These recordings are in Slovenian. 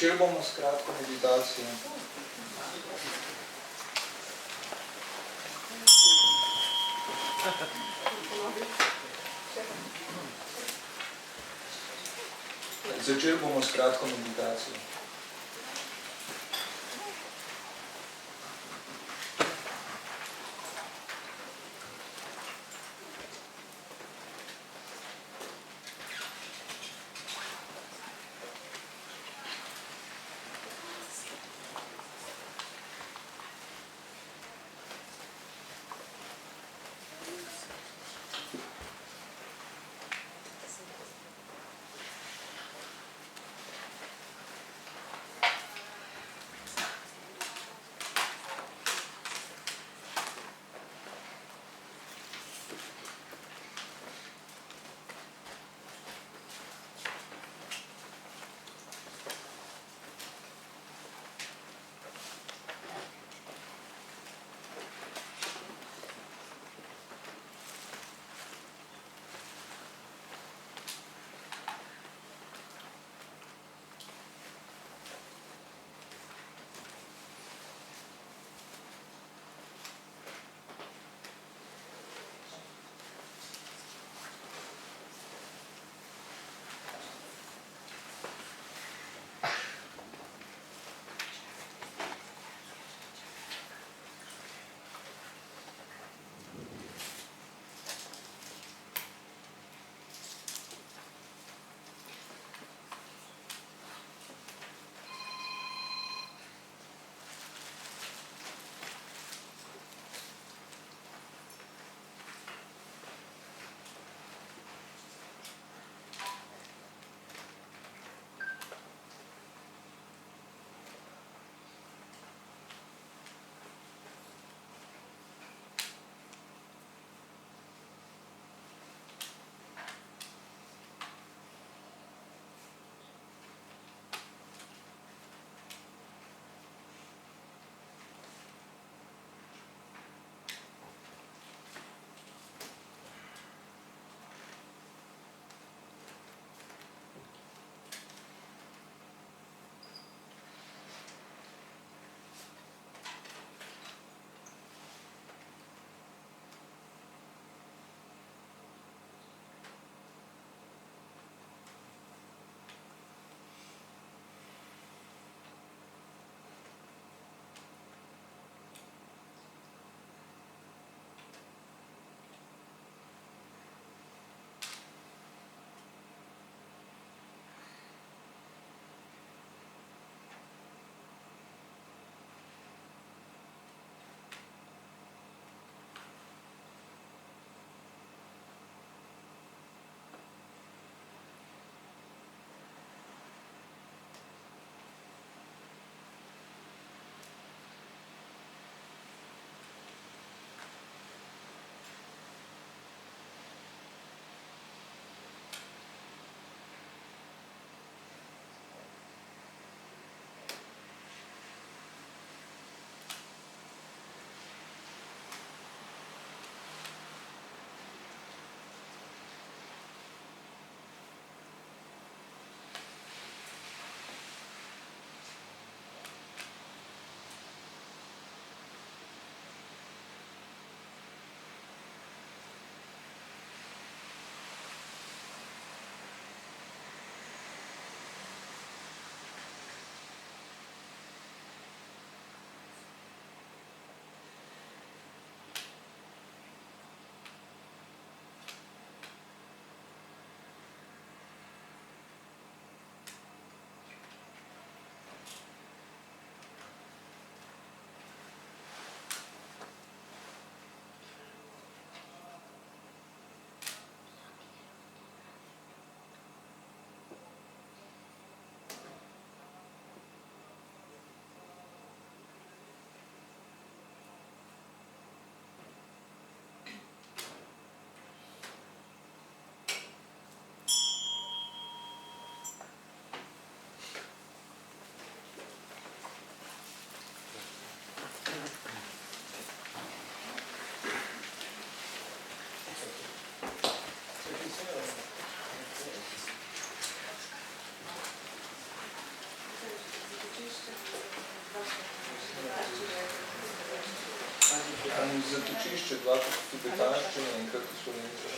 Začeli bomo s kratko meditacijo. Začeli bomo s kratko meditacijo. Zatočišče, dvakrat v tibetanščini, enkrat v slovenščini.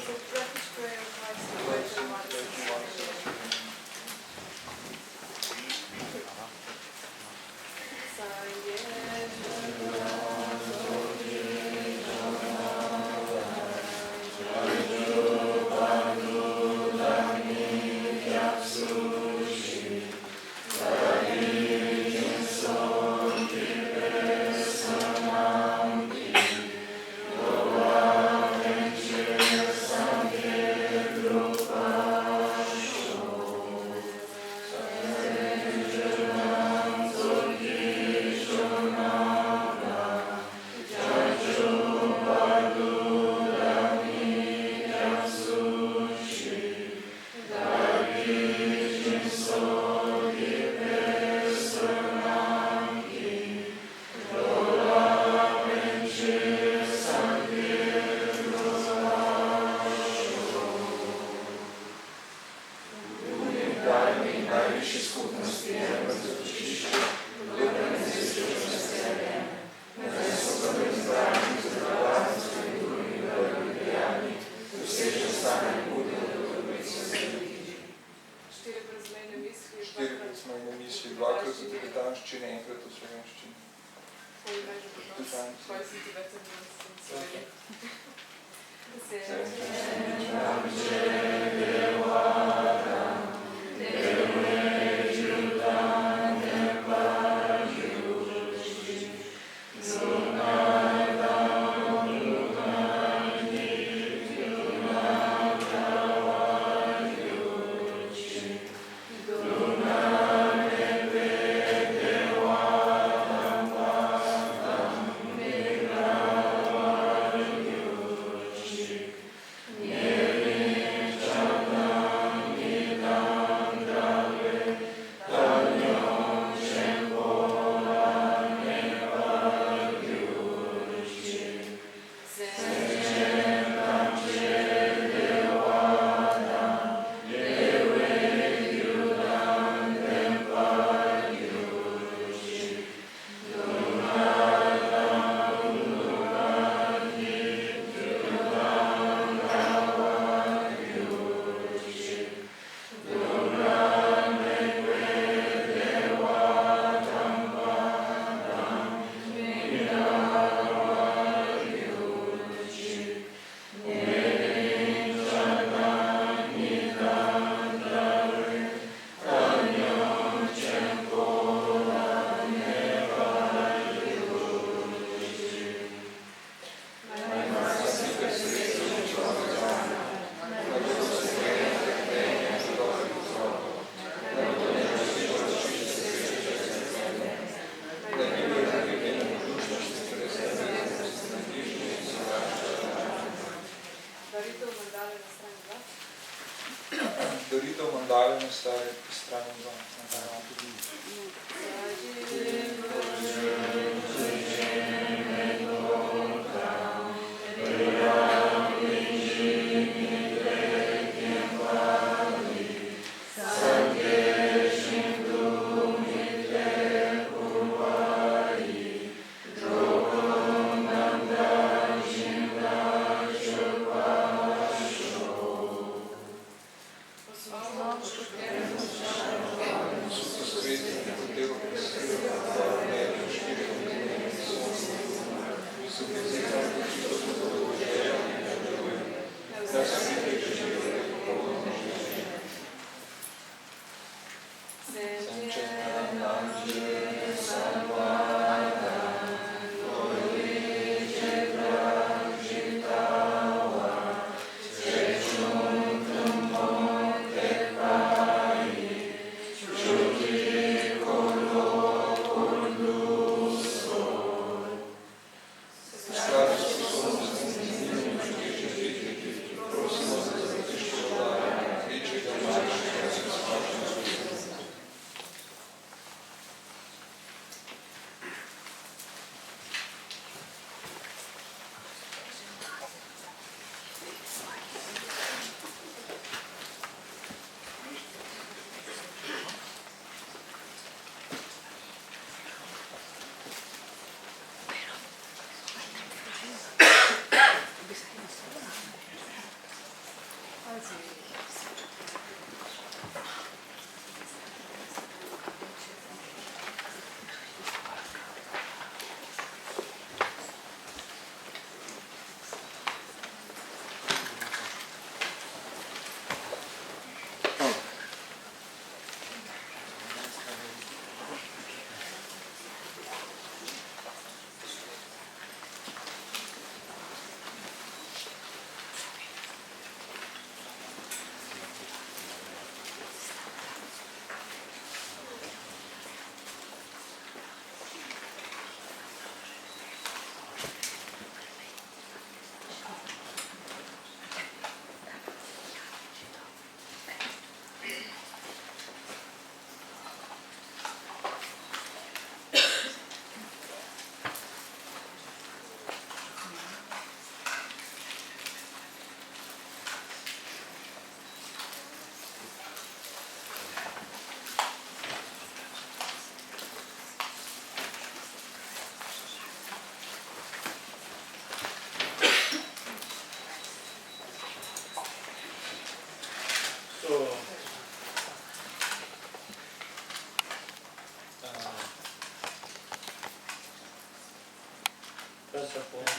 First of all,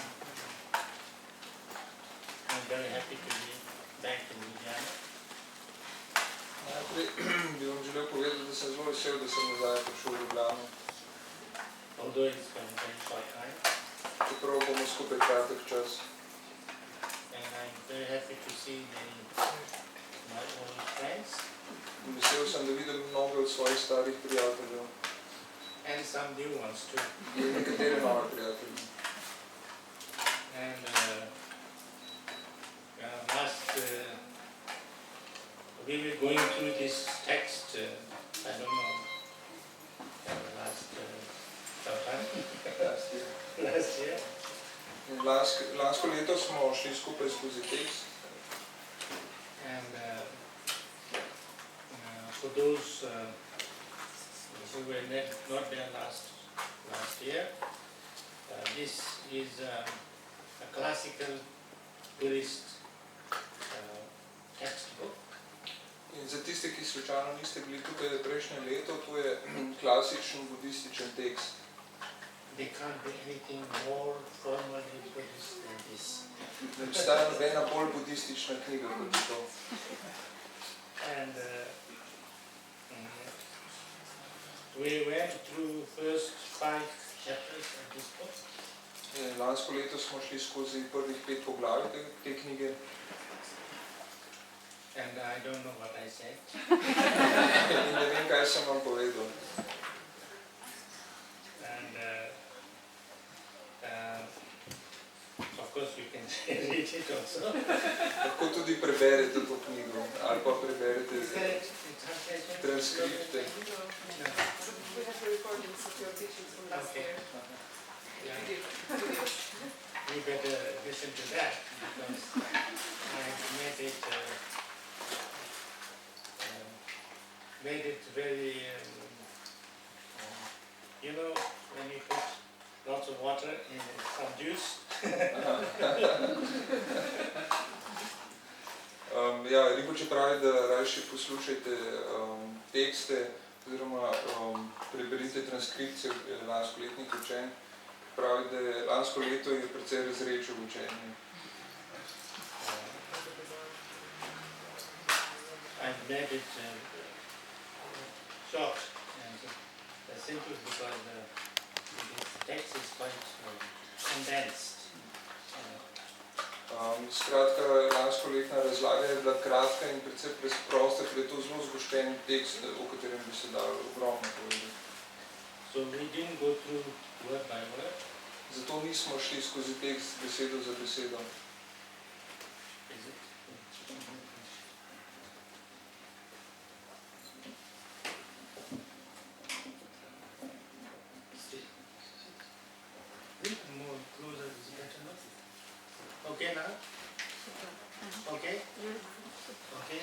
I'm very happy to be back in Ljubljana. Najprej bi vam želel povedati, da sem zelo vesel, da sem nazaj prišel v Ljubljano. Although it's been a very short time, Čeprav bomo skupaj kratek čas. and I'm very happy to see many my old friends Vesel sem, da vidim mnoge od svojih starih prijateljev and some new ones too. in nekatere nove prijatelje. And we were going through this text, I don't know, last sometime, last year. In lansko leto smo šli skupaj skozi tekst. And for those who were not there last year, this is a classical Buddhist textbook. In za tiste, ki slučajno niste bili tukaj prejšnje leto, to je klasičen budističen tekst. There can't be anything more formally Buddhist than this. Ne obstaja nobena bolj budistična knjiga kot je to. And we went through first 5 chapters of this book. Lansko leto smo šli skozi prvih 5 poglavij te knjige. And I don't know what I said. In ne vem, kaj sem vam povedal. And of course you can read it also. Lahko tudi preberete to knjigo ali pa preberete Is there a translation? transkripte. No. We have the recordings of your teachings from last Okay. year. Yeah. Videos. You better listen to that because I made it very, you know, when you put lots of water in some juice. Ja, Rinpoche pravi, da rajši poslušajte tekste oziroma preberite transkripcije lanskoletnih učenj. Pravi, da je lansko leto je precej razrečil učenje. I made it short and simple because the text is quite condensed. Skratka, lanskoletna razlaga je bila kratka in precej preprosta, ker je to zelo zgoščen tekst, o katerem bi se dalo ogromno povedati. So we didn't go through word by word. Zato nismo šli skozi tekst besedo za besedo. Is it? More closer is better now. Okay now? Okay? Okay?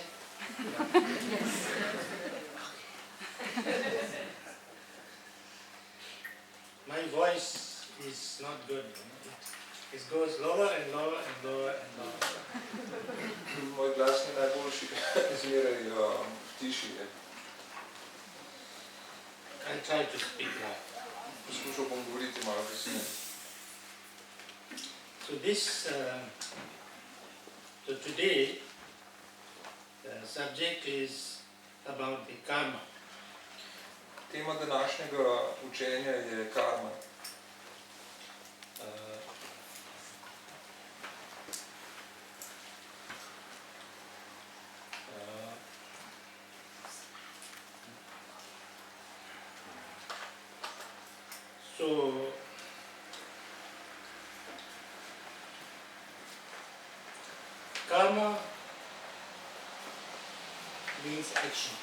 My voice is not good. It goes lower and lower and lower and lower. Moj glas ni najboljši, zmeraj tiši je. I try to speak loud. Poskušal bom govoriti malo kasneje. So today, the subject is about the karma. Tema današnjega učenja je karma. So, karma means action.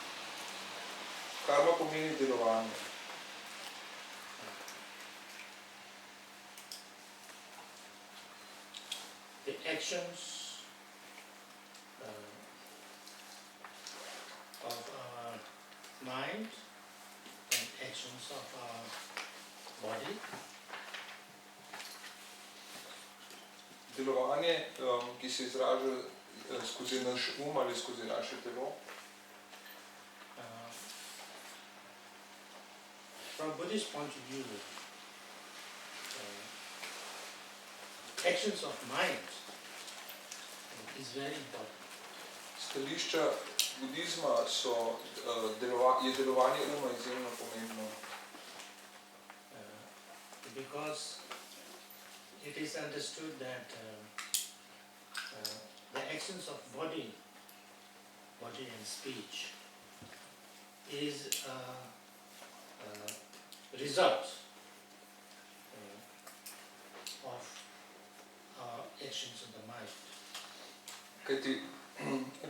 Karma pomeni delovanje. The actions of our mind and actions of our body. Delovanje, ki se izraža skozi naš ali skozi naše telo. From Buddhist point of view, actions of mind is very important. Stališča budizma je delovanje uma izjemno pomembno. Because it is understood that the actions of body and speech is a result of actions of the mind. Kajti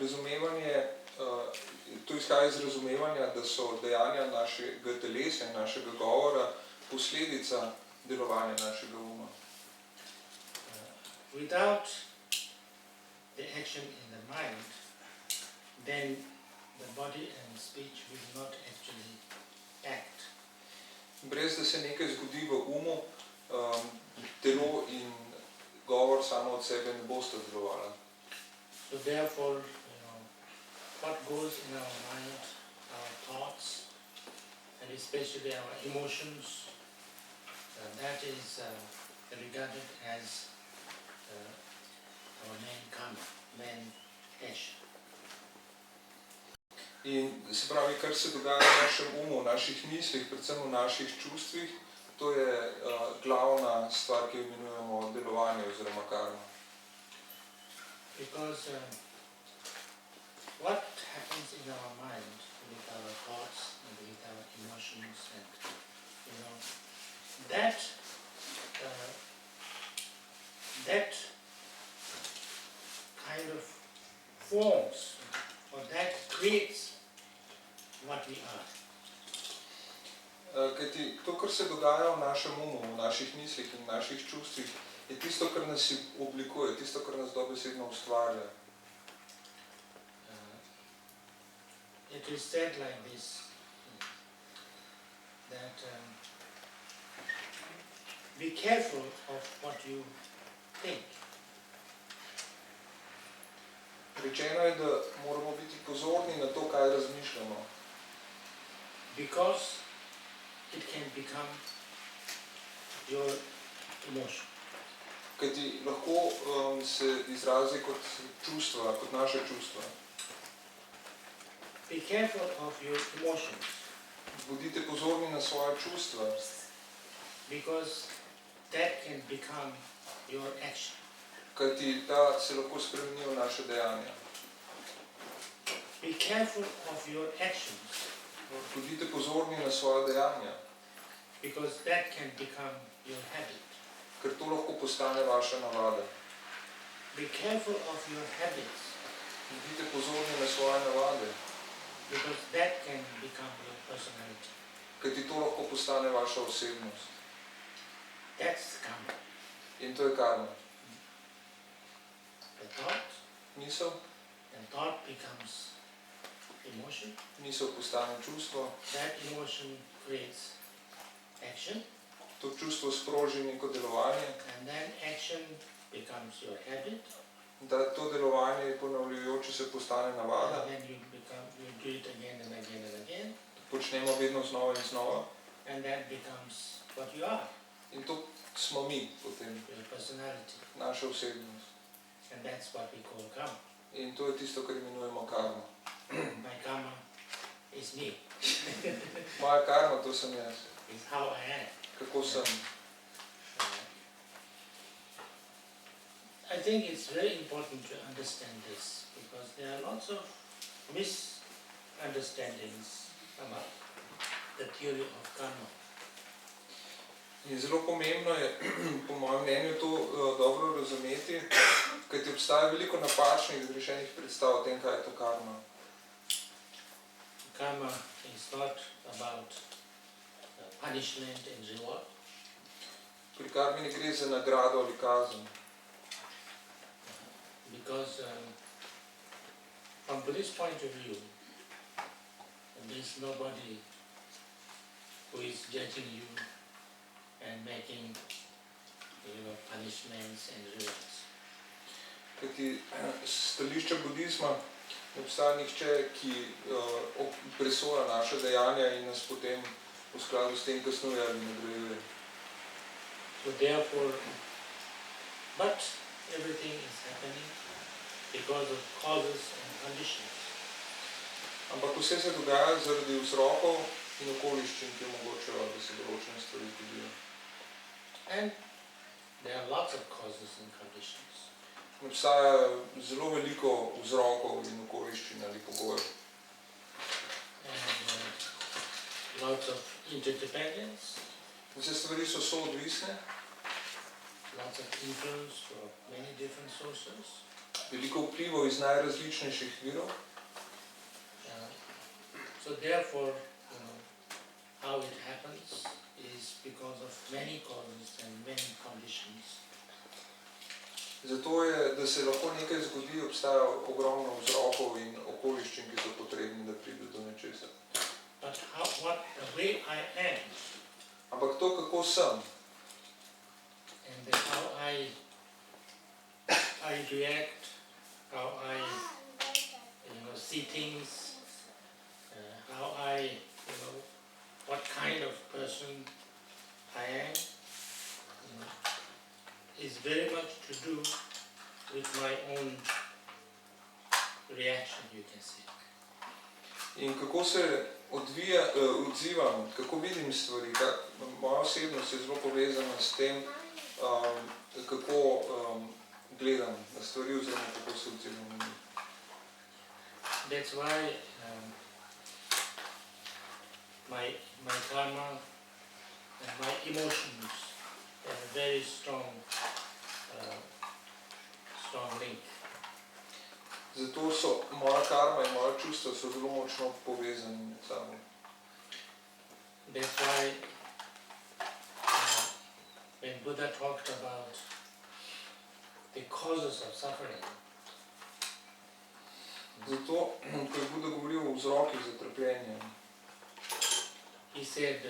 razumevanje, to izhaja iz razumevanja, da so dejanja našega telesa in našega govora posledica delovanja našega uma. Without the action in the mind, then the body and speech will not actually act. Brez da se nekaj zgodi v umu, telo in govor samo od sebe ne bosta delovala. So therefore, what goes in our mind, our thoughts, and especially our emotions, that is regarded as our main karma, main action. In se pravi, kar se dogaja v našem umu, v naših mislih, predvsem v naših čustvih, to je glavna stvar, ki jo imenujemo delovanje oziroma karma. Because what happens in our mind with our thoughts and with our emotions, and that kind of forms or that creates what we are. Kajti to, kar se dogaja v našem umu, v naših mislih in naših čustvih, je tisto, kar nas oblikuje, tisto, kar nas dobesedno ustvarja. It is said like this, that be careful of what you think. Rečeno je, da moramo biti pozorni na to, kaj razmišljamo. Because it can become your emotion. Kajti lahko se izrazi kot čustva, kot naše čustva. Be careful of your emotions. Bodite pozorni na svoje čustva, Because that can become your action. kajti ta se lahko spremeni v naše dejanja. Be careful of your actions. Bodite pozorni na svoje dejanja, Because that can become your habit. ker to lahko postane vaša navada. Be careful of your habits. Bodite pozorni na svoje navade, Because that can become your personality. kajti to lahko postane vaša osebnost. That's karma. In to je karma. The thought, Misel, and thought becomes emotion. misel postane čustvo, That emotion creates action, to čustvo sproži neko delovanje, and then action becomes your habit, da to delovanje ponavljajoče se postane navada, and then you do it again and again and again, počnemo vedno znova in znova and that becomes what you are, in to smo mi potem, your personality, naša osebnost. and that's what we call karma. In to je tisto, kar imenujemo karma. My karma is me, Moja karma, to sem jaz. is how I am. Kako sem? I think it's very important to understand this because there are lots of misunderstandings about the theory of karma. In zelo pomembno je, po mojem mnenju, to dobro razumeti, kajti obstaja veliko napačnih, zgrešenih predstav o tem, kaj je to karma. Karma is not about punishment and reward. Pri karmi ne gre za nagrado ali kazen. Because from Buddhist point of view, there is nobody who is judging you and making punishments and rewards. Kajti s stališča budizma ne obstaja nihče, ki presoja naše dejanja in nas potem v skladu s tem kasnuje ali nagrajuje. So therefore, But everything is happening because of causes and conditions. Ampak vse se dogaja zaradi vzrokov in okoliščin, ki omogočajo, da se določene stvari zgodijo. And there are lots of causes and conditions. Obstaja zelo veliko vzrokov in okoliščin ali pogojev. And lots of interdependence, Vse stvari so soodvisne, lots of influence from many different sources. veliko vplivov iz najrazličnejših virov. So therefore, how it happens is because of many causes and many conditions. Zato je, da se lahko nekaj zgodi, obstaja ogromno vzrokov in okoliščin, ki so potrebni, da pride do nečesa. But the way I am, Ampak to, kako sem, and then how I react, how I see things, how I, what kind of person I am, is very much to do with my own reaction, you can say. in kako se odzivam, kako vidim stvari, moja osebnost je zelo povezana s tem, kako gledam na stvari oziroma kako se odzivam na njih. That's why my karma and my emotions have a very strong link. Zato so moja karma in moja čustva so zelo močno povezani med sabo. That's why when Buddha talked about the causes of suffering, Zato, ko je Buda govoril o vzrokih za trpljenje, he said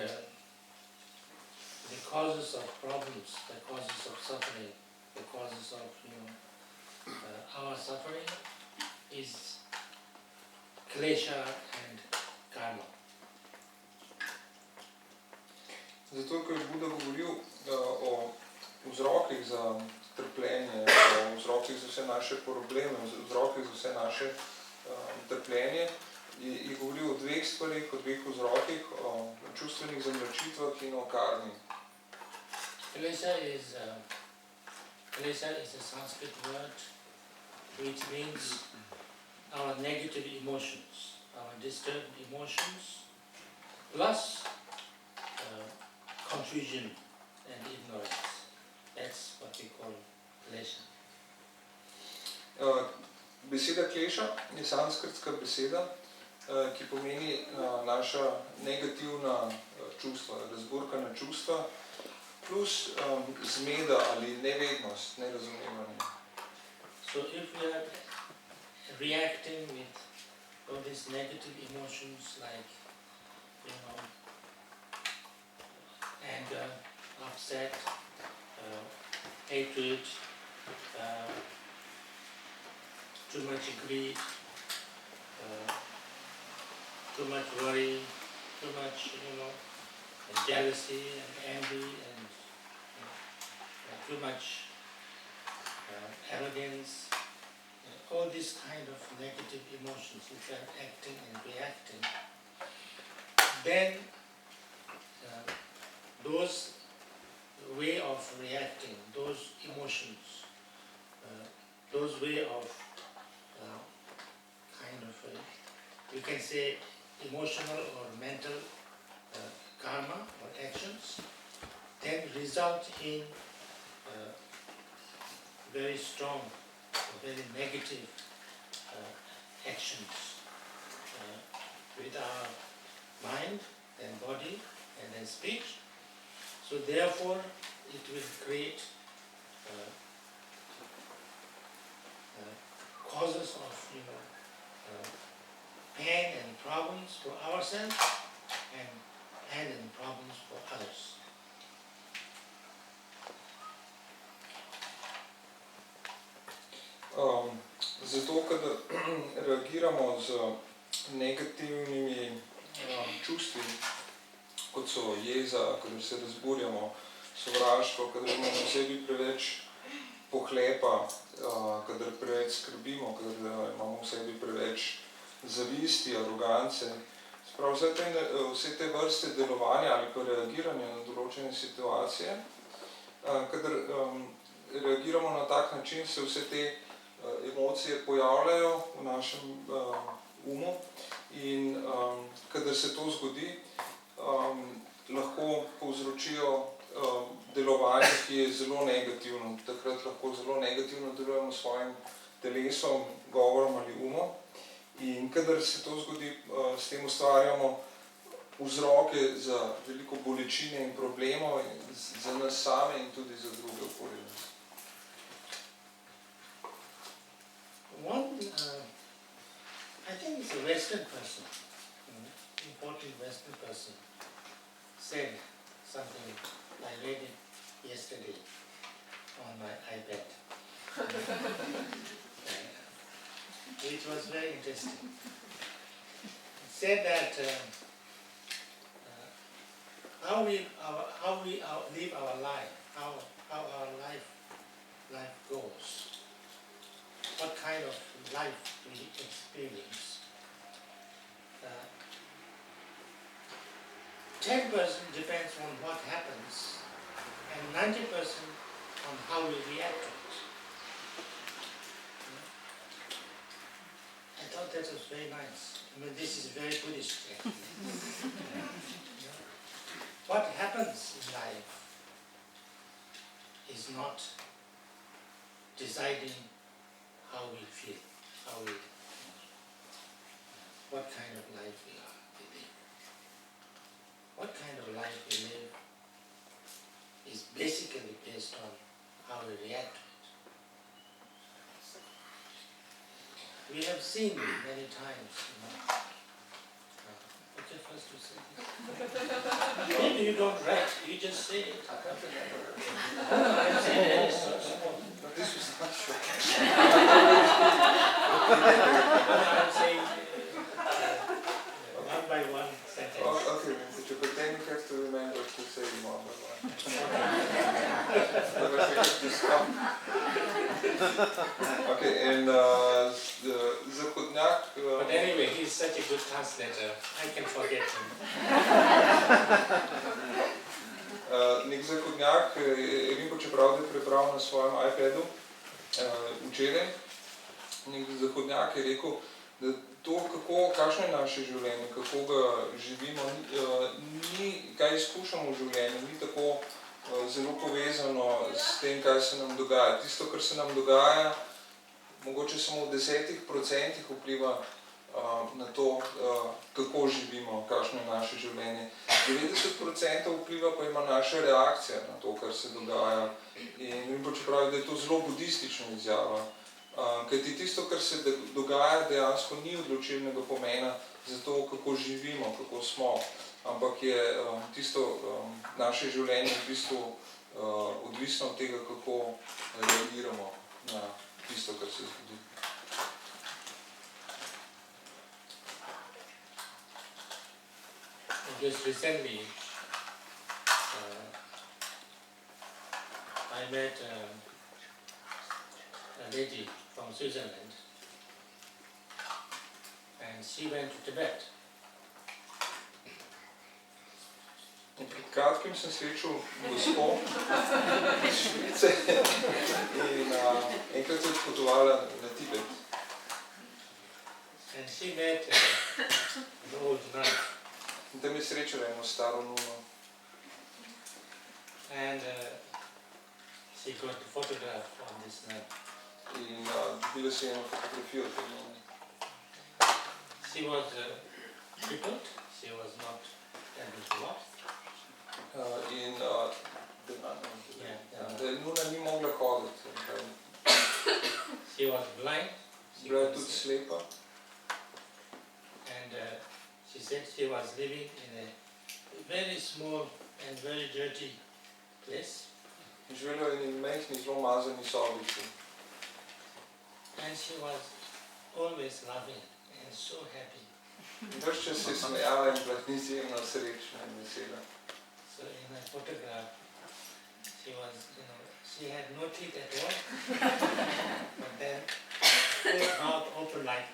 the causes of problems, the causes of suffering, the causes of our suffering is klesha and karma. Zato, ko je Buda govoril o vzrokih za trpljenje, o vzrokih za vse naše probleme, o vzrokih za vse naše trpljenje, je govoril o dveh stvarih, o dveh vzrokih, o čustvenih zamračitvah in o karmi. Klesha is a Sanskrit word which means our negative emotions, our disturbed emotions, plus confusion and ignorance. That's what we call klesha. Beseda kleša je sanskritska beseda, ki pomeni naša negativna čustva, razburkana čustva, plus zmeda ali nevednost, nerazumevanje. So if we are reacting with all these negative emotions like, anger, upset, hatred, too much greed, too much worry, too much, jealousy and envy and too much arrogance, all these kind of negative emotions which are acting and reacting, then those way of reacting, those emotions, those way of you can say emotional or mental karma or actions, then result in very strong, very negative actions with our mind, then body, and then speech. So therefore, it will create causes of pain and problems for ourselves and pain and problems for others. Zato, kadar reagiramo z negativnimi čustvi, kot so jeza, kadar se razburjamo, sovraštvo, kadar imamo v sebi preveč pohlepa, kadar preveč skrbimo, kadar imamo v sebi preveč zavisti, arogance. Sprav, vse te vrste delovanja ali pa reagiranja na določene situacije, kadar reagiramo na tak način, se vse te emocije pojavljajo v našem umu in kadar se to zgodi, lahko povzročijo delovanje, ki je zelo negativno. Takrat lahko zelo negativno delujemo s svojim telesom, govorom ali umom. In kadar se to zgodi, s tem ustvarjamo vzroke za veliko bolečine in problemov za nas same in tudi za druge okoli nas. One, I think it's a Western person, important Western person, said something, I read it yesterday on my iPad, which was very interesting. It said that how we live our life, how our life goes, what kind of life we experience. 10% depends on what happens, and 90% on how we react to it. I thought that was very nice. I mean, this is very Buddhist. What happens in life is not deciding how we feel, what kind of life we live. What kind of life we live is basically based on how we react to it. We have seen many times, okay, first you say this. Maybe you don't write, you just say it. I'm saying it so small. This was not sure. I'm saying one by one sentence. Okay, but then you have to remember to say one by one. Otherwise you have to stop. Okay, and Zahodnjak... But anyway, he's such a good translator, I can forget him. Nek Zahodnjak, Rinpoche pravde prebral na svojem iPadu včeraj. Nek Zahodnjak je rekel, da to, kakšno je naše življenje, kako ga živimo, kaj izkušamo v življenju, ni tako zelo povezano s tem, kaj se nam dogaja. Tisto, kar se nam dogaja, mogoče samo v 10% vpliva na to, kako živimo, kakšno je naše življenje. 90% vpliva pa ima naša reakcija na to, kar se dogaja. In Rinpoche pravi, da je to zelo budistična izjava. Kajti tisto, kar se dogaja, dejansko ni odločilnega pomena za to, kako živimo, kako smo, ampak je tisto naše življenje v bistvu odvisno od tega, kako reagiramo na tisto, kar se zgodi. Just recently, I met a lady from Switzerland, and she went to Tibet. Pred kratkim sem srečal gospo iz Švice in enkrat je odpotovala na Tibet. And she met an old nun. In tam je srečala eno staro nuno. And she got a photograph of this nun. In dobila si eno fotografijo te nune. She was crippled, she was not able to walk. In Yeah. nuna ni mogla hoditi. She was blind. Bila je tudi slepa. And she said she was living in a very small and very dirty place. Živela je v eni majhni, zelo umazani sobici. And she was always laughing and so happy. Ves čas se je smejala in bila izjemno srečna in vesela. So in her photograph, she had no teeth at all, but then full mouth open like.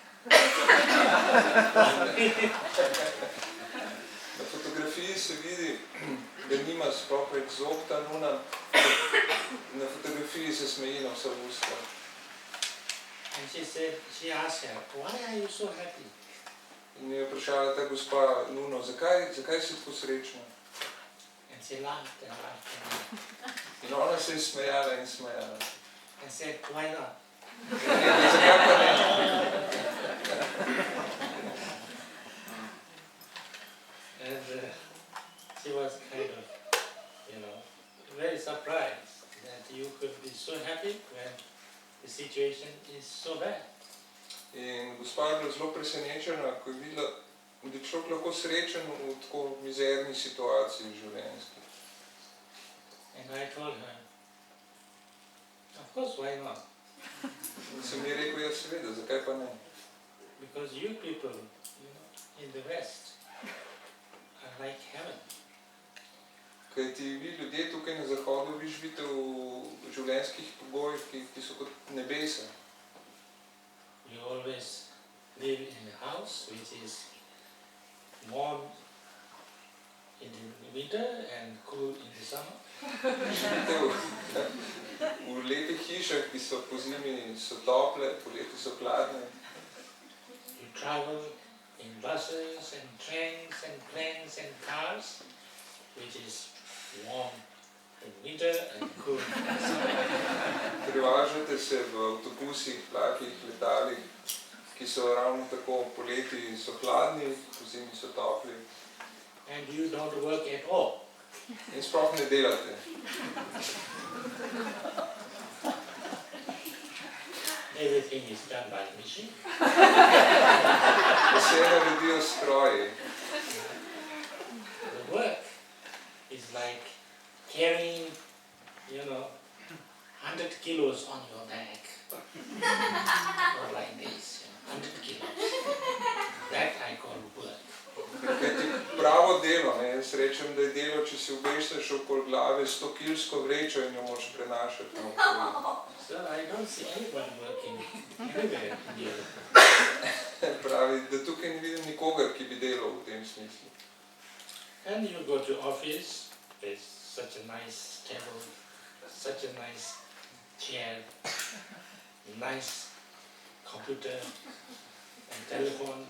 Na fotografiji se vidi, da nima sploh več zob ta Nuna. Na fotografiji se smeji na vsa usta. And she asked her, why are you so happy? In je vprašala ta gospa Nuno, zakaj si tako srečna? And she laughed and laughed and laughed. In ona se je smejala in smejala. And said, why not? Zakaj pa ne? And she was kind of, very surprised that you could be so happy when the situation is so bad. In gospa je bila zelo presenečena, ko je videla, da je človek lahko srečen v tako mizerni situaciji življenjski. And I told her, of course, why not? In sem ji rekel, ja seveda, zakaj pa ne? Because you people, in the West, are like heaven. Kajti vi ljudje tukaj na Zahodu, vi živite v življenjskih pogojih, ki so kot nebesa. You always live in a house which is warm in the winter and cool in the summer. Živite v lepih hišah, ki so pozimi so tople, poleti so hladne. You travel in buses and trains and planes and cars, which is warm in winter and cool in the summer. Prevažate se v avtobusih, vlakih, letalih, ki so ravno tako poleti so hladni, pozimi so topli. And you don't work at all. In sploh ne delate. Everything is done by machine. Vse naredijo stroji. The work is like carrying, 100 kilos on your back. Or like this, 100 kilos. That I call work. Kajti pravo delo, jaz rečem, da je delo, če si obešaš okoli glave 100-kilsko vrečo in jo moraš prenašati naokoli. So I don't see anybody working everywhere here. Pravi, da tukaj ne vidim nikogar, ki bi delal v tem smislu. And you go to office, there's such a nice table, such a nice chair, nice computer and telephone.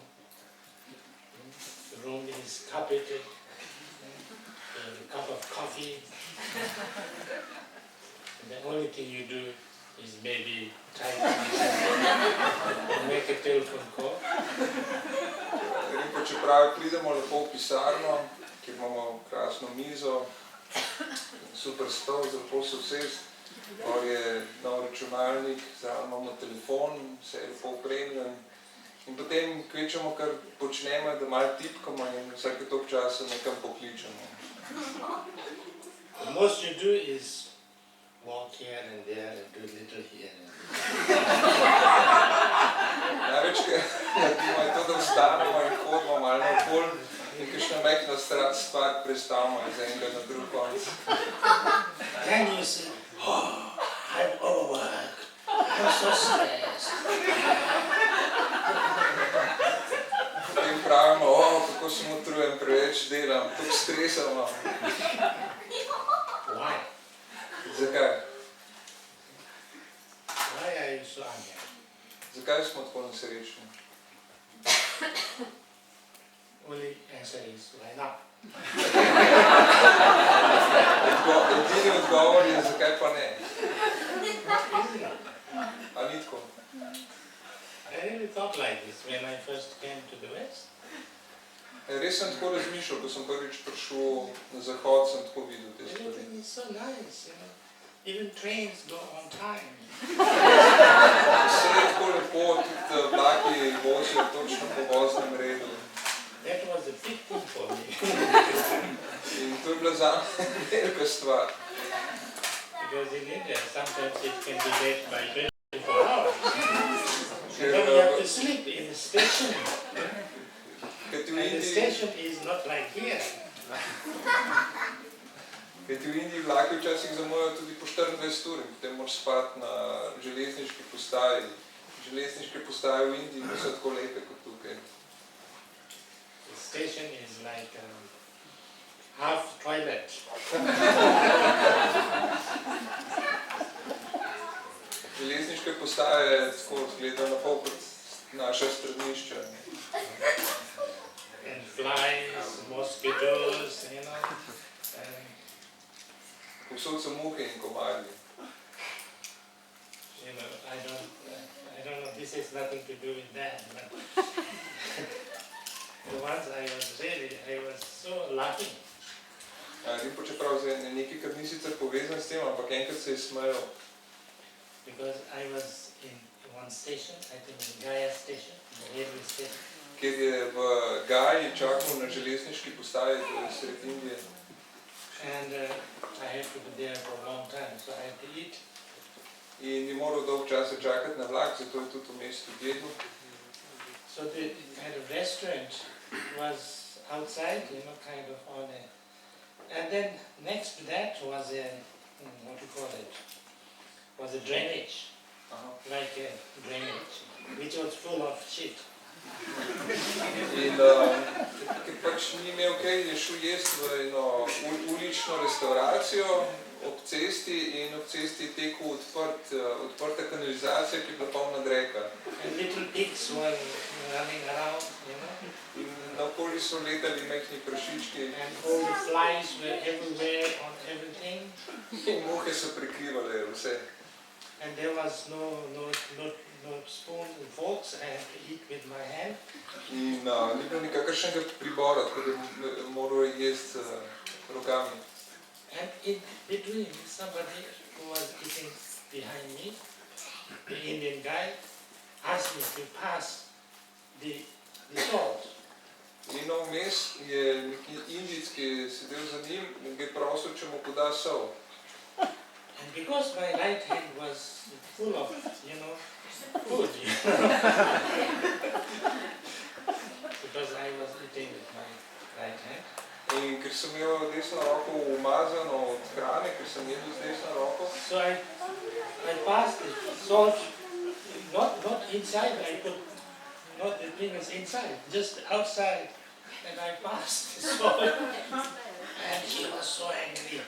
The room is carpeted, you have a cup of coffee. And the only thing you do is maybe type or make a telephone call. In pa čeprav pridemo lepo v pisarno, kjer imamo krasno mizo, super stol, za lepo se usesti, gor je nov računalnik, zraven imamo telefon, vse je lepo opremljen. In potem kvečemo, kar počnemo, da malo tipkamo in vsake toliko časa nekam pokličemo. The most you do is walk here and there and do a little here and there. Največkrat naredimo je to, da vstanemo in hodimo malo naokoli in kakšna majhna stvar prestavimo iz enega na drug konec. Then you say, oh, I'm overworked, I'm so stressed. Potem pravimo, kako sem utrujen, preveč delam, toliko stresa imam. Why? Zakaj? Why are you so unhappy? Zakaj smo tako nesrečni? Only answer is, why not? Edini odgovor je, zakaj pa ne? Isn't it? A ni tako? I really thought like this when I first came to the West. Res sem tako razmišljal, ko sem prvič prišel na Zahod, sem tako videl te stvari. Everything is so nice, Even trains go on time. Vse je tako lepo, tudi vlaki vozijo točno po voznem redu. That was a big thing for me. In to je bila zame velika stvar. Because in India, sometimes it can be late by 24 hours. And then you have to sleep in the station. Kajti v And the Indiji, station is not like here. Kajti v Indiji vlaki včasih zamujajo tudi po 24 ur in potem moraš spati na železniški postaji. Železniške postaje v Indiji niso tako lepe kot tukaj. The station is like half toilet. Železniške postaje tako izgledajo na pol kot naša stranišča. And flies, mosquitoes, you know. Povsod so muhe in komarji. You know, I don't know, this has nothing to do with that, but once I was so lucky. Rinpoche prav zdaj nekaj, kar ni sicer povezan s tem, ampak enkrat se je smejal. Because I was in one station, I think in Gaya station, the railway station. Ker je v Gaji čakal na železniški postaji sred Indije. And I had to be there for a long time, so I had to eat. In ni moral dolgo časa čakati na vlak, zato je tudi v mestu jedel. So the kind of restaurant was outside, you know, kind of on a... And then next to that was a, what do you call it? Was a drainage, like a drainage, which was full of shit. In ker pač ni imel kaj, je šel jesti v eno ulično restauracijo ob cesti in ob cesti je tekel odprta kanalizacija, ki je bila polna dreka. And little pigs were running around, you know. In naokoli so letali majhni prašički. And all the flies were everywhere on everything. In muhe so prekrivale vse. And there was no spoons and forks, I had to eat with my hand. In ni bilo nikakršnega pribora, tako da moral jesti rokami. And in between, somebody who was eating behind me, the Indian guy, asked me to pass the salt. In vmes je neki Indijec, ki je sedel za njim in ga je prosil, če mu poda sol. And because my right hand was full of, you know, food, because I was eating with my right hand. In ker sem imel desno roko umazano od hrane, ker sem jedel z desno roko. So I passed the salt, not inside, I put not the fingers inside, just outside, and I passed the salt. And he was so angry.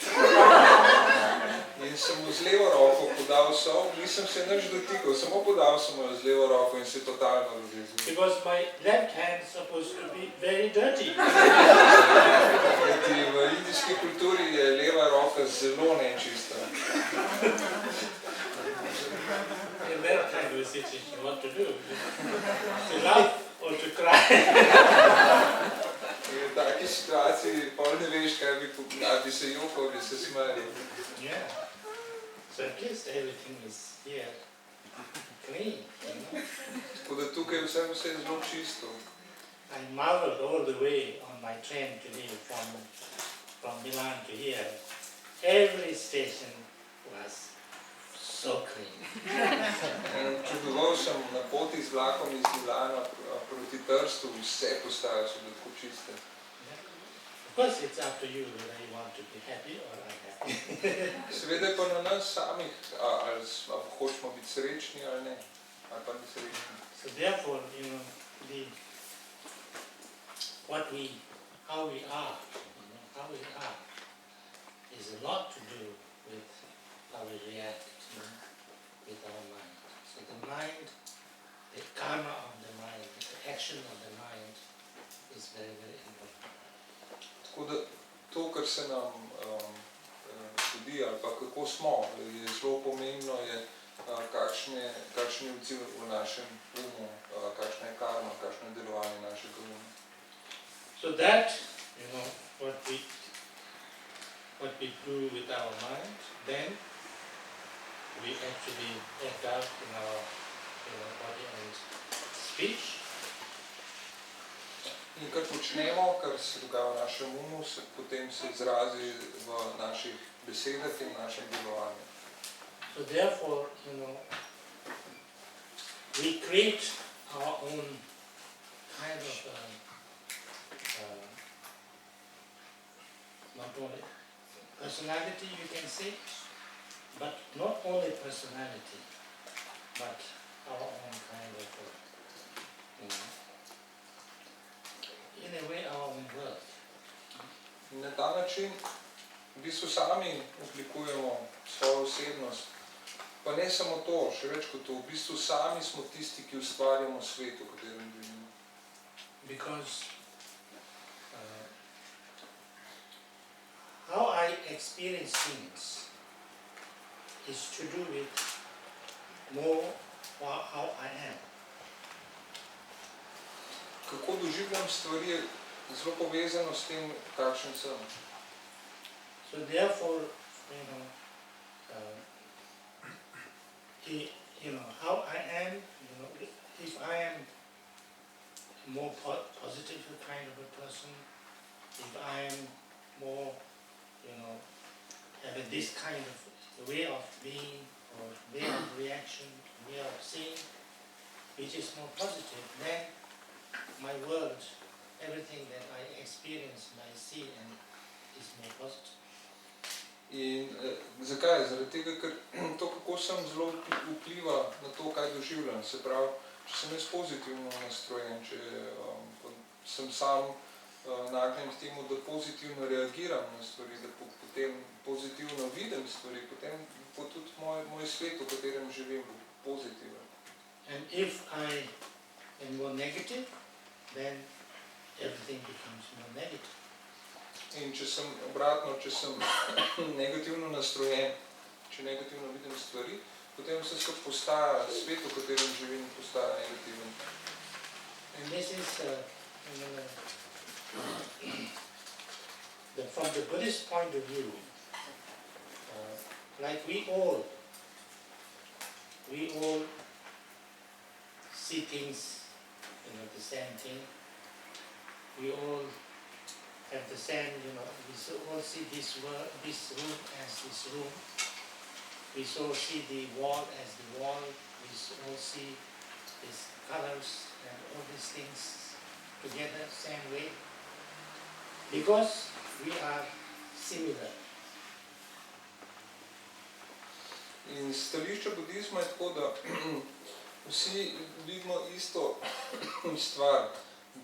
In sem mu z levo roko podal sol, nisem se nič dotikal, samo podal sem mu z levo roko in se totalno razjezil. Because my left hand is supposed to be very dirty. Kajti v indijski kulturi je leva roka zelo nečista. In that kind of situation, what to do? To laugh or to cry? In v taki situaciji pol ne veš, kaj bi se jokal, bi se smejal. Yeah. So at least everything is here clean, you know. Tako da tukaj vse je zelo čisto. I marveled all the way on my train today from Milan to here. Every station was so clean. Čudoval sem na poti z vlakom iz Milana proti Trstu, vse postaje so bile tako čiste. Of course, it's up to you whether you want to be happy or unhappy. Seveda je pa na nas samih, ali hočemo biti srečni ali ne, ali pa nesrečni. So therefore, you know, how we are, is a lot to do with how we react, you know, with our mind. So the mind, the karma of the mind, the action of the mind is very, very important. Tako da to, kar se nam zgodi ali pa kako smo, je zelo pomembno, je kakšen je odziv v našem umu, kakšna je karma, kakšno je delovanje našega uma. So that, you know, what we do with our mind, then we actually act out in our body and speech. In kar počnemo, kar se dogaja v našem umu, potem se izrazi v naših besedah in našem delovanju. So therefore, you know, we create our own kind of not only personality, you can say, but not only personality, but our own kind of, in a way, our own world. In na ta način v bistvu sami oblikujemo svojo osebnost. Pa ne samo to, še več kot to, v bistvu sami smo tisti, ki ustvarjamo svet, v katerem živimo. Because how I experience things is to do with more how I am. Kako doživljam stvari, je zelo povezano s tem, kakšen sem. So therefore, how I am, if I am more positive kind of a person, if I am more, have this kind of way of being or way of reaction, way of seeing, which is more positive, then my world, everything that I experience and I see and is more positive. In zakaj? Zaradi tega, ker to, kako sem, zelo vpliva na to, kaj doživljam. Se pravi, če sem jaz pozitivno nastrojen, če sem sam nagnjen k temu, da pozitivno reagiram na stvari, da potem pozitivno vidim stvari, potem bo tudi moj svet, v katerem živim, pozitiven. And if I am more negative, then everything becomes more negative. In če sem obratno, če sem negativno nastrojen, če negativno vidim stvari, potem vse skupaj postaja svet, v katerem živim, postaja negativen. And this is from the Buddhist point of view, like we all see things, the same thing. We all have the same, we all see this room as this room. We all see the wall as the wall. We all see these colors and all these things together, same way. Because we are similar. In stališče budizma je tako, da vsi vidimo isto stvar,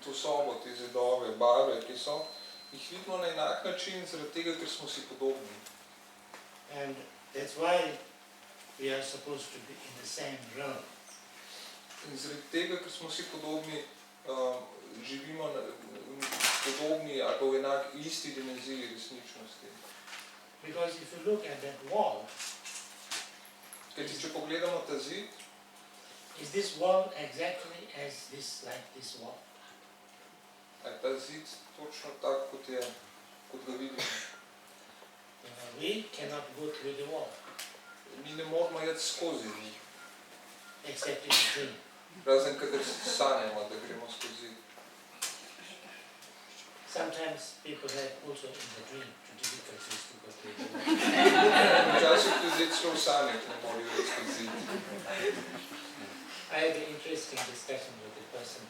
to sobo, te zidove, barve, ki so, jih vidimo na enak način, zaradi tega, ker smo si podobni. And that's why we are supposed to be in the same realm. In zaradi tega, ker smo si podobni, živimo podobni ali pa v enaki isti dimenziji resničnosti. Because if you look at that wall, Ker če pogledamo ta zid, is this wall exactly as this, like this wall? je ta zid točno tak, kot ga vidimo. We cannot go through the wall, Mi ne moramo iti skozi zid, except in the dream. razen kadar sanjamo, da gremo skozi. Sometimes people have also in the dream difficulties to go through the wall. Včasih ljudje celo v sanjah ne morejo iti skozi zid. I had an interesting discussion with a person,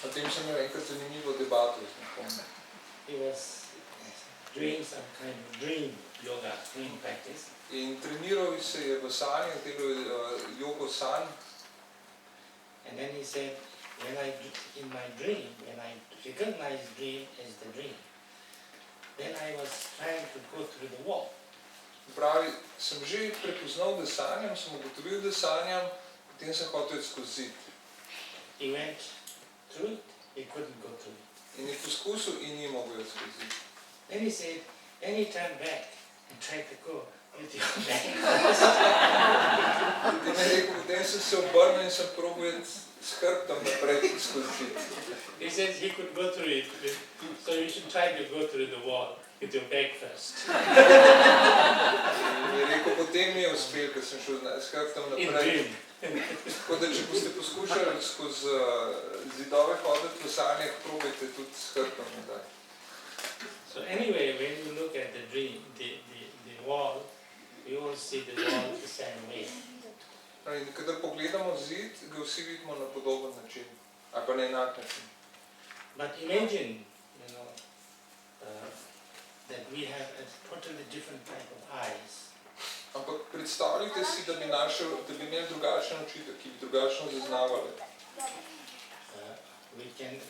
O tem sem imel enkrat zanimivo debato z nekom. He was doing some kind of dream yoga, dream practice. In treniral se je v sanjah, delal jogo sanj. And then he said, in my dream, when I recognize dream as the dream, then I was trying to go through the wall. Pravi, sem že prepoznal, da sanjam, sem ugotovil, da sanjam, potem sem hotel iti skozi zid. He went through it, he couldn't go through it. In je poskusil in ni mogel iti skozi zid. Then he said, then he turned back and tried to go with your back. Potem je rekel, potem sem se obrnil in sem probal iti s hrbtom naprej skozi zid. He said he could go through it, so you should try to go through the wall with your back first. In je rekel, potem mi je uspel, ker sem šel s hrbtom In naprej. dream. Tako da, če boste poskušali skozi zidove hoditi v sanjah, probajte tudi s hrbtom nazaj. So anyway, when you look at the dream, the wall, we all see the wall the same way. In kadar pogledamo zid, ga vsi vidimo na podoben način, ali pa na enak način. But imagine, that we have a totally different type of eyes. Ampak predstavljajte si, da bi imeli drugačen očitek, ki bi drugačno zaznavali. We can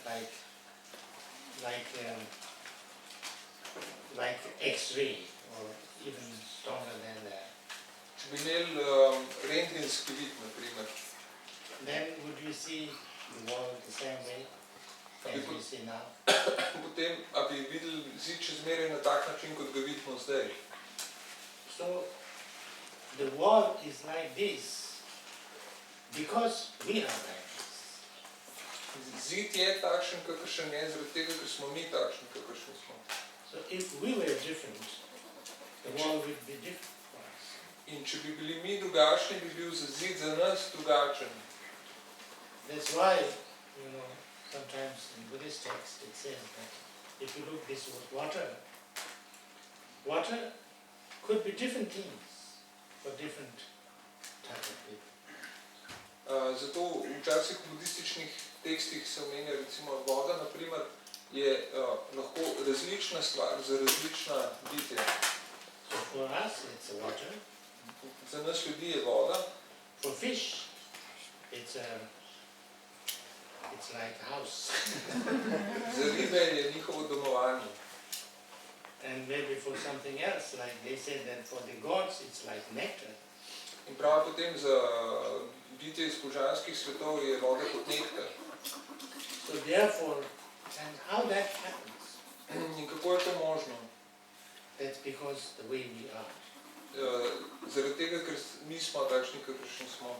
like X-ray or even stronger than that. Če bi imeli rentgenski vid, na primer, Then would you see the world the same way as we see now? potem a bi videli zid še zmeraj na tak način, kot ga vidimo zdaj. So the world is like this because we are like this. Zid je takšen, kakršen je, zaradi tega, ker smo mi takšni, kakršni smo. So if we were different, the world would be different for us. In če bi bili mi drugačni, bi bil zid za nas drugačen. That's why, sometimes in Buddhist text it says that if you look this water could be different things for different type of people. Zato včasih v budističnih tekstih se omenja recimo voda, na primer, je lahko različna stvar za različna bitja. So for us it's water. Za nas ljudi je voda, For fish it's like a house. za ribe je njihovo domovanje. And maybe for something else, like they said that for the gods it's like nectar. In prav potem za bitje iz božanskih svetov je voda kot nektar. So therefore, and how that happens, In kako je to možno? that's because the way we are. Zaradi tega, ker mi smo takšni, kakršni smo.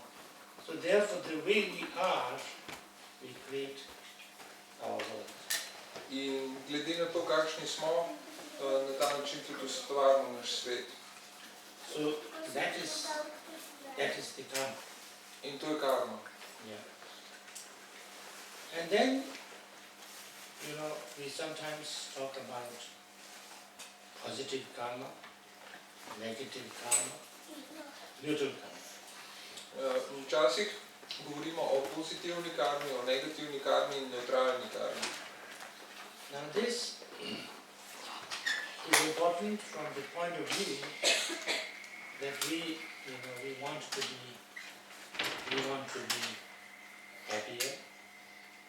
So therefore the way we are, we create our world. In glede na to, kakšni smo, na ta način tudi ustvarimo naš svet. So that is the karma. In to je karma. Yeah. And then, we sometimes talk about positive karma, negative karma, neutral karma. Včasih govorimo o pozitivni karmi, o negativni karmi in neutralni karmi. Now this is important from the point of view that we want to be happier,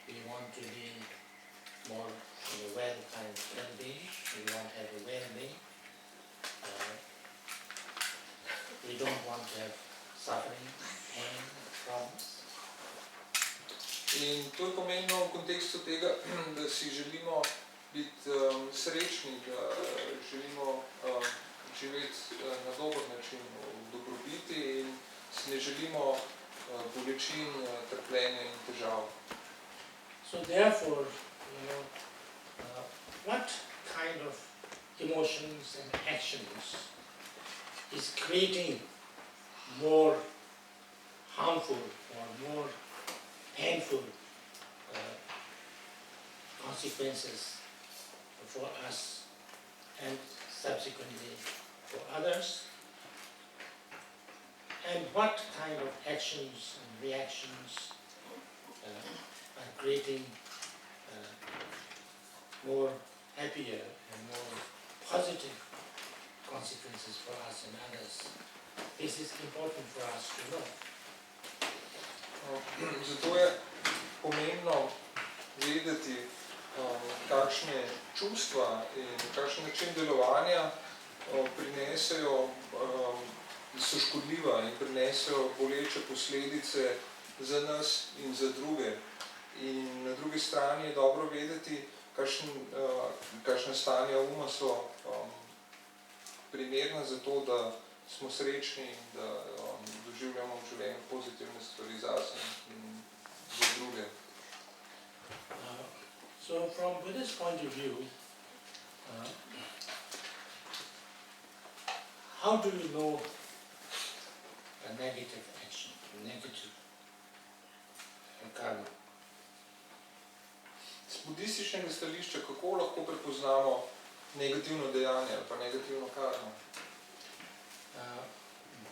we want to be more well-being, we want to have a well-being, we don't want to have suffering, pain, problems. In to je pomembno v kontekstu tega, da si želimo biti srečni, da želimo živeti na dober način, v dobrobiti in si ne želimo bolečin, trpljenja in težav. So therefore, what kind of emotions and actions is creating more harmful or more painful consequences for us and subsequently for others, and what kind of actions and reactions are creating more happier and more positive consequences for us and others. This is important for us to know. Zato je pomembno vedeti, kakšne čustva in kakšen način delovanja prinesejo, so škodljiva in prinesejo boleče posledice za nas in za druge. In na drugi strani je dobro vedeti, kakšne stanja uma so primerna za to, da smo srečni in da doživljamo v življenju pozitivne stvari zase in za druge. So from Buddhist point of view, how do you know a negative action, negative karma? Z budističnega stališča, kako lahko prepoznamo negativno dejanje ali pa negativno karmo?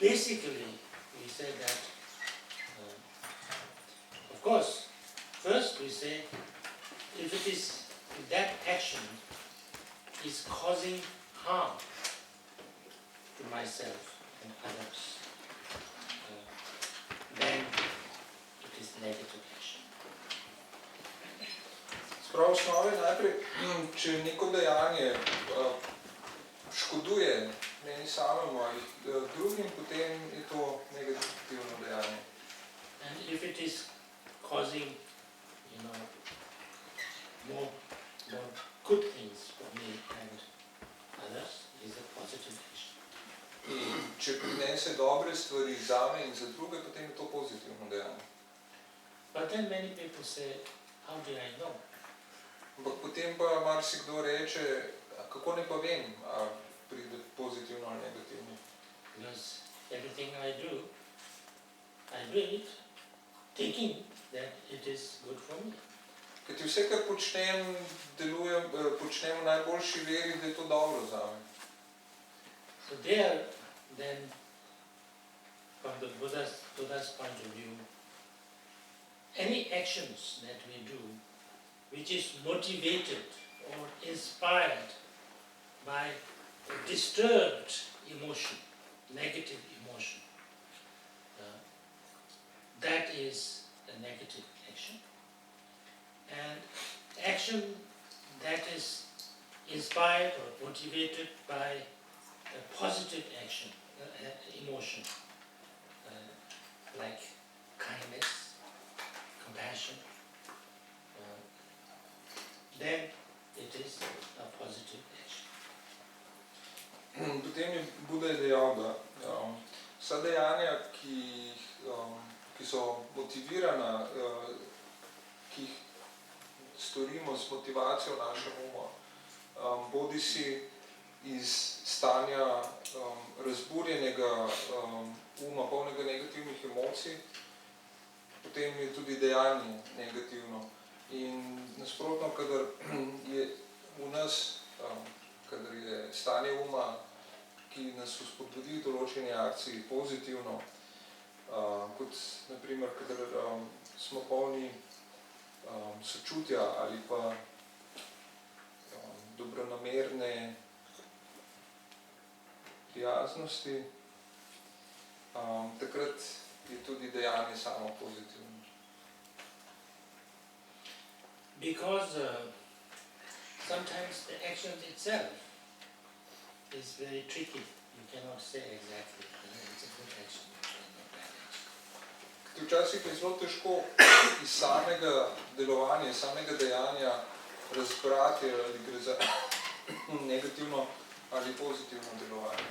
Basically, we say that, of course, first we say, if that action is causing harm to myself and others, then it is negative action. Sprav v osnovi najprej, če neko dejanje škoduje meni samemu ali drugim, potem je to negativno dejanje. And if it is causing, more good things for me and others, is a positive action. In če prinese dobre stvari zame in za druge, potem je to pozitivno dejanje. But then many people say, how do I know? Ampak potem pa marsikdo reče, kako ne pa vem, a pride pozitivno ali negativno. Because everything I do it thinking that it is good for me. Kajti vse, kar počnem, počnem v najboljši veri, da je to dobro zame. So there, then, from the Buddha's point of view, any actions that we do, which is motivated or inspired by a disturbed emotion, negative emotion, that is a negative action. And action that is inspired or motivated by a positive action, emotion, like kindness, compassion, then it is a positive action. Potem je Buda dejal, da vsa dejanja, ki so motivirana, ki jih storimo z motivacijo našega uma, bodisi iz stanja razburjenega uma, polnega negativnih emocij, potem je tudi dejanje negativno. In nasprotno, kadar je v nas, kadar je stanje uma, ki nas vzpodbudi v določeni akciji pozitivno, kot naprimer, kadar smo polni sočutja ali pa dobronamerne prijaznosti, takrat je tudi dejanje samo pozitivno. Because sometimes the action itself is very tricky. You cannot say exactly it's a good action or not bad action. Včasih je zelo težko iz samega delovanja, iz samega dejanja razbrati, ali gre za negativno ali pozitivno delovanje.